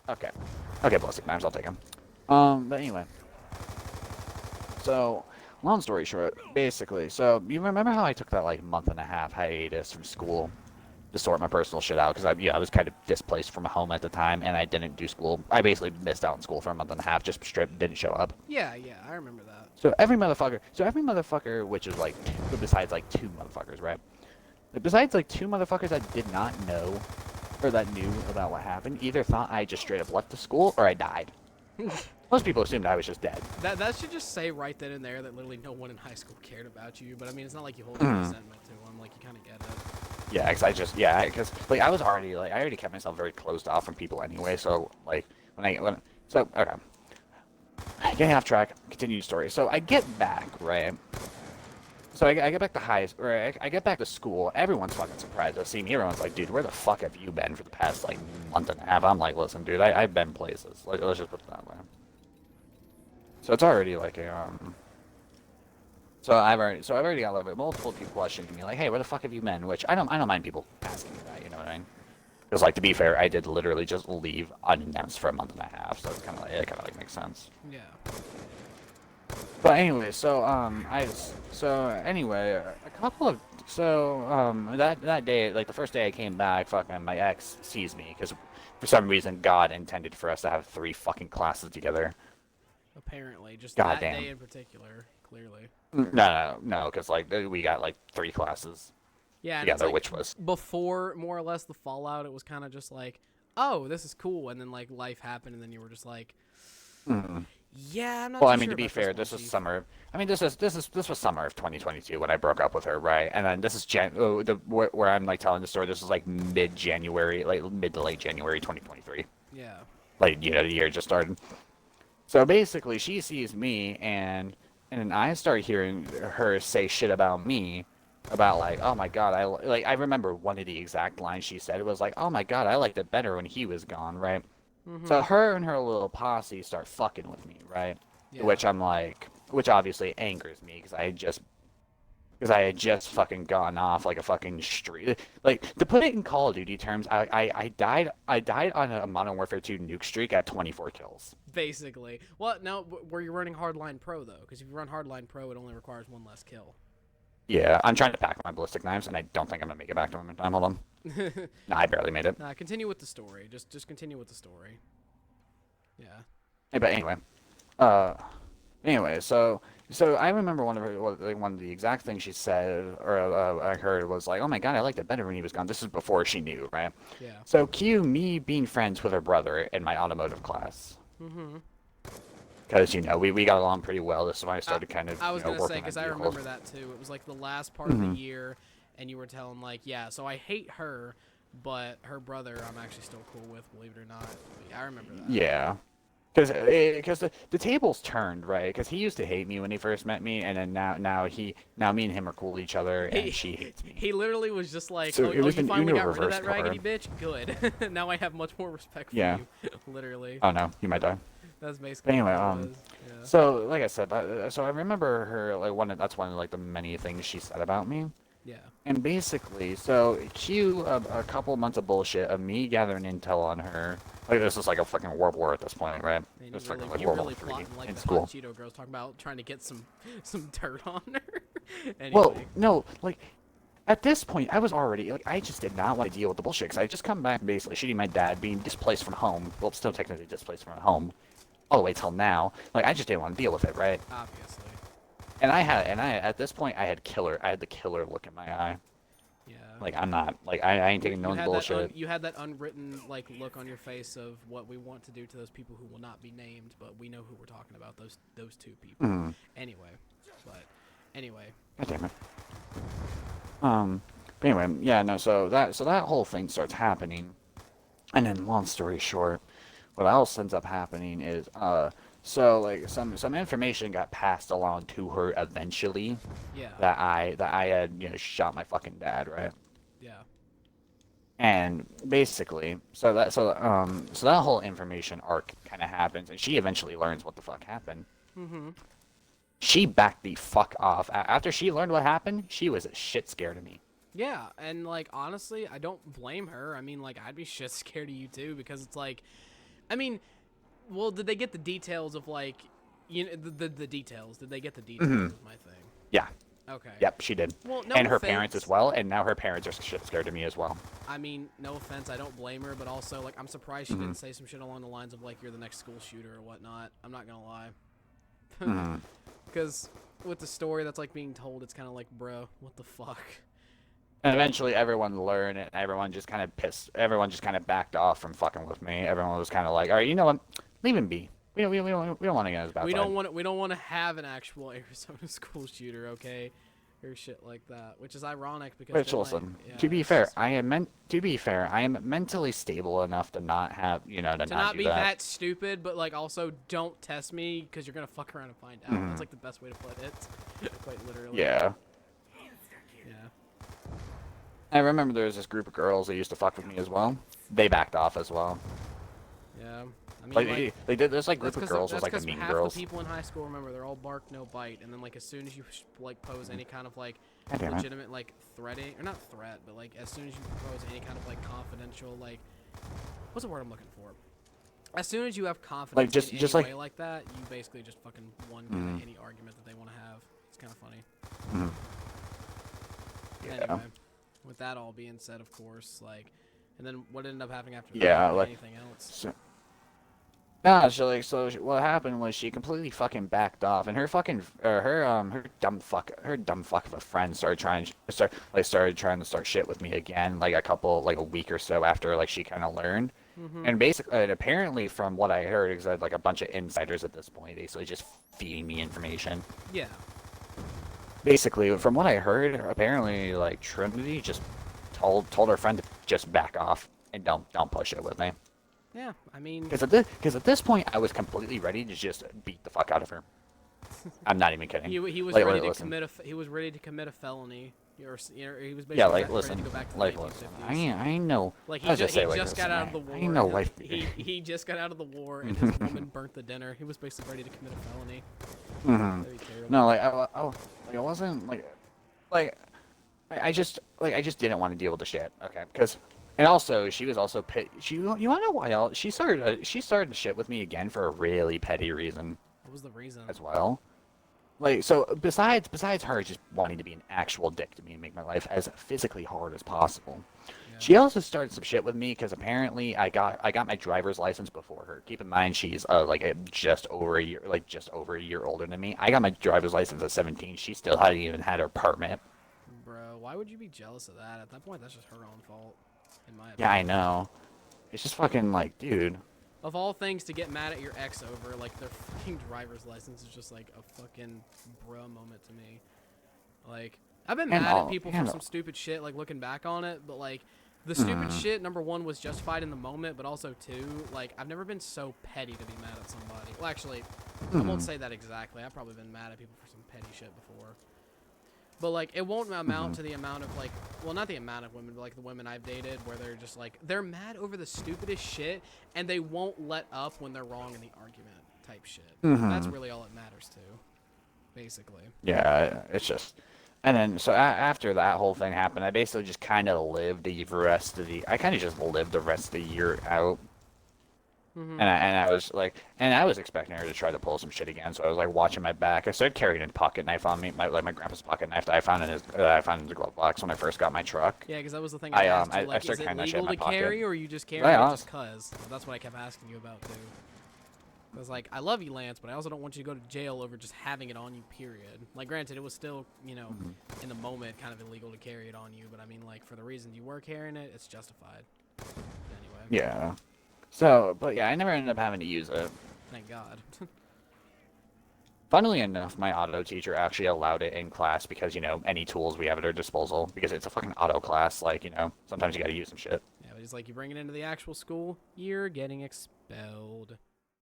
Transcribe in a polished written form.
Okay. Okay, ballistic knives, I'll take them. But anyway. So, long story short, basically, so you remember how I took that like month and a half hiatus from school to sort my personal shit out because I was kind of displaced from home at the time and I didn't do school. I basically missed out on school for a month and a half, just straight didn't show up. Yeah, yeah, I remember that. So every motherfucker, which is like, besides like two motherfuckers, right? Like, besides like two motherfuckers that did not know or that knew about what happened, either thought I just straight up left the school or I died. Most people assumed I was just dead. That should just say right then and there that literally no one in high school cared about you. But I mean, it's not like you hold any resentment to them. Like you kind of get it. Yeah, because like I already kept myself very closed off from people anyway. So like okay, getting off track. Continue the story. So I get back right. So I get back to I get back to school. Everyone's fucking surprised to see me. Everyone's like, dude, where the fuck have you been for the past like month and a half? I'm like, listen, dude, I've been places. Let's just put it that way. So it's already like a So I've already got a little bit multiple people questioning me like, hey, where the fuck have you been? Which I don't mind people asking me that, you know what I mean? Because like to be fair, I did literally just leave unannounced for a month and a half, so it's kind of like it kind of like makes sense. Yeah. But anyway, so anyway, a couple of that day, like the first day I came back, fucking my ex sees me because for some reason God intended for us to have three fucking classes together. Apparently, just that Goddamn. day in particular, clearly. No, because like we got like three classes Yeah, and it's together, like which was before more or less the fallout, it was kind of just like, oh, this is cool, and then like life happened, and then you were just like, mm. yeah, I'm not Well, too I mean, sure to be about this fair, one, this was Chief. summer. I mean, this was summer of 2022 when I broke up with her, right? And then this is where I'm like telling the story. This is like mid-January, like mid to late January 2023. Yeah. Like the year just started. So basically, she sees me, and then I start hearing her say shit about me, about like, oh my God, I remember one of the exact lines she said. It was like, oh my God, I liked it better when he was gone, right? So Mm-hmm. her and her little posse start fucking with me, right? Yeah. Which obviously angers me because I had just fucking gone off like a fucking streak. Like to put it in Call of Duty terms, I died on a Modern Warfare 2 nuke streak at 24 kills. Basically. Well, now, were you running Hardline Pro, though? Because if you run Hardline Pro, it only requires one less kill. Yeah, I'm trying to pack my ballistic knives, and I don't think I'm gonna make it back to them in time. Hold on. No, I barely made it. Nah, continue with the story. Just continue with the story. Yeah. Hey, but anyway, uh, so I remember one of the exact things she said or I heard was like, "Oh my God, I liked it better when he was gone." This is before she knew, right? Yeah. So cue me being friends with her brother in my automotive class. Mm-hmm. Because, we got along pretty well. This is when I I, started kind of, I was gonna say working on because I vehicles. remember that too. It was like the last part of the Hmm. year, and you were telling like, yeah. So I hate her, but her brother, I'm actually still cool with, believe it or not. Yeah, I remember that. Yeah. Because the tables turned, right? Because he used to hate me when he first met me, and then now me and him are cool with each other, and she hates me. He literally was just like, So oh, it oh, was you an finally Uno got rid of reverse that raggedy card. bitch? Good. Now I have much more respect for Yeah. you. Literally. Oh no, you might die. That's But basically anyway, what it was. Yeah. so like I said, so I remember her like that's one of like the many things she said about me. Yeah. And basically, so cue a couple months of bullshit of me gathering intel on her. Like this is like a fucking World War at this point, right? Man, It's fucking like you World War really Three plotting like in the hot school. Cheeto girls talking about trying to get some dirt on her. Well, Anyway. no, like at this point, I was already like I just did not want to deal with the bullshit because I had just come back basically shitting my dad, being displaced from home. Well, still technically displaced from home, all the way till now. Like I just didn't want to deal with it, right? Obviously. And I at this point I had the killer look in my eye. Yeah. Like I'm not like I ain't You, taking you no had that bullshit. you had that unwritten like look on your face of what we want to do to those people who will not be named, but we know who we're talking about. Those two people. Mm. Anyway, but anyway. God damn it. But anyway, yeah, no. So that whole thing starts happening, and then long story short, what else ends up happening is so like some information got passed along to her eventually Yeah. that I had shot my fucking dad, right? Yeah. And basically, so that whole information arc kind of happens, and she eventually learns what the fuck happened. Mhm. She backed the fuck off. After she learned what happened, she was shit scared of me. Yeah, and like honestly, I don't blame her. I mean, like I'd be shit scared of you too because it's like I mean, well, did they get the details of like, the details? Did they get the details? Hmm. Is my thing. Yeah. Okay. Yep, she did. Well, no And her parents as offense. well, and now her parents are shit scared of me as well. I mean, no offense. I don't blame her, but also like, I'm surprised she Hmm. didn't say some shit along the lines of like, you're the next school shooter or whatnot. I'm not gonna lie. Hmm. Because with the story that's like being told, it's kind of like, bro, what the fuck? And eventually everyone learned it, and everyone just kind of pissed. Everyone just kind of backed off from fucking with me. Everyone was kind of like, all right, you know what? Leave him be. We don't want to get on his bad side. We don't want to have an actual Arizona school shooter, okay, or shit like that. Which is ironic because Which, they're like, listen, yeah, to be it's fair, just- I am mentally stable enough to not have, to to not not do be that. that stupid, but like also don't test me because you're gonna fuck around and find out. Mhm. That's like the best way to put it, quite literally. Yeah. Yeah. I remember there was this group of girls that used to fuck with me as well. They backed off as well. Yeah. I mean, Like, they did. There's like that's group of 'cause girls that's was like the 'cause mean half girls. the people in high school, remember, they're all bark no bite, and then like as soon as you like pose any kind of like God damn it. legitimate like threatening, or not threat, but like as soon as you propose any kind of like confidential like, what's the word I'm looking for? As soon as you have confidence just- in just any like- way like that, you basically just fucking won Mhm. any argument that they want to have. It's kind of funny. Mhm. Yeah. Anyway, with that all being said, of course, like, and then what ended up happening after Yeah, that? like- Anything else? So, nah, what happened was she completely fucking backed off, and her dumb fuck of a friend started trying to start shit with me again, like a week or so after like she kind of learned. Mm-hmm. And basically, and apparently, from what I heard, because I had like a bunch of insiders at this point, basically just feeding me information. Yeah. Basically, from what I heard, apparently, like Trinity just told her friend to just back off and don't push it with me. Yeah. I mean, Because at this point, I was completely ready to just beat the fuck out of her. I'm not even kidding. he was Like, ready to listen. he was ready to commit a felony. Or, he was basically Yeah, like ready listen, to go back to the like 1950s. listen. I know. Like I was just he say, like, just got listen, out of the war. I know and life. he just got out of the war, and his woman burnt the dinner. He was basically ready to commit a felony. Mhm. That'd be terrible. No, like I wasn't like I just didn't want to deal with the shit. Okay, because and also she was also you want to know why else? She started to shit with me again for a really petty reason What was the reason? as well. Like, so besides her just wanting to be an actual dick to me and make my life as physically hard as possible, Yeah. she also started some shit with me because apparently I got my driver's license before her. Keep in mind she's just over a year older than me. I got my driver's license at 17. She still hadn't even had her permit. Bro, why would you be jealous of that? At that point, that's just her own fault, in my opinion. Yeah, I know. It's just fucking like, dude. Of all things to get mad at your ex over, like, their fucking driver's license is just, like, a fucking bruh moment to me. Like, I've been mad at people for some stupid shit, like, looking back on it, but, like, the stupid shit, number one, was justified in the moment, but also, two, like, I've never been so petty to be mad at somebody. Well, actually, I won't say that exactly. I've probably been mad at people for some petty shit before. But, like, it won't amount to the amount of, like, well, not the amount of women, but, like, the women I've dated where they're just, like, they're mad over the stupidest shit, and they won't let up when they're wrong in the argument type shit. That's really all it matters to, basically. Yeah, it's just. And then, so after that whole thing happened, I basically just kind of lived the rest of the. I kind of just lived the rest of the year out. And I was like, and I was expecting her to try to pull some shit again, so I was like watching my back. I started carrying a pocket knife on me, my grandpa's pocket knife that I found in the glove box when I first got my truck. Yeah, because that was the thing I asked you, I like, is started it carrying that shit in legal my to carry, pocket. or are you just carrying Yeah, it just cuz? That's what I kept asking you about, too. Because, like, I love you, Lance, but I also don't want you to go to jail over just having it on you, period. Like, granted, it was still, you know, in the moment, kind of illegal to carry it on you, but I mean, like, for the reasons you were carrying it, it's justified. Anyway. Yeah. So, but yeah, I never ended up having to use it. Thank God. Funnily enough, my auto teacher actually allowed it in class because, any tools we have at our disposal, because it's a fucking auto class, like, sometimes you gotta use some shit. Yeah, but it's like, you bring it into the actual school, you're getting expelled.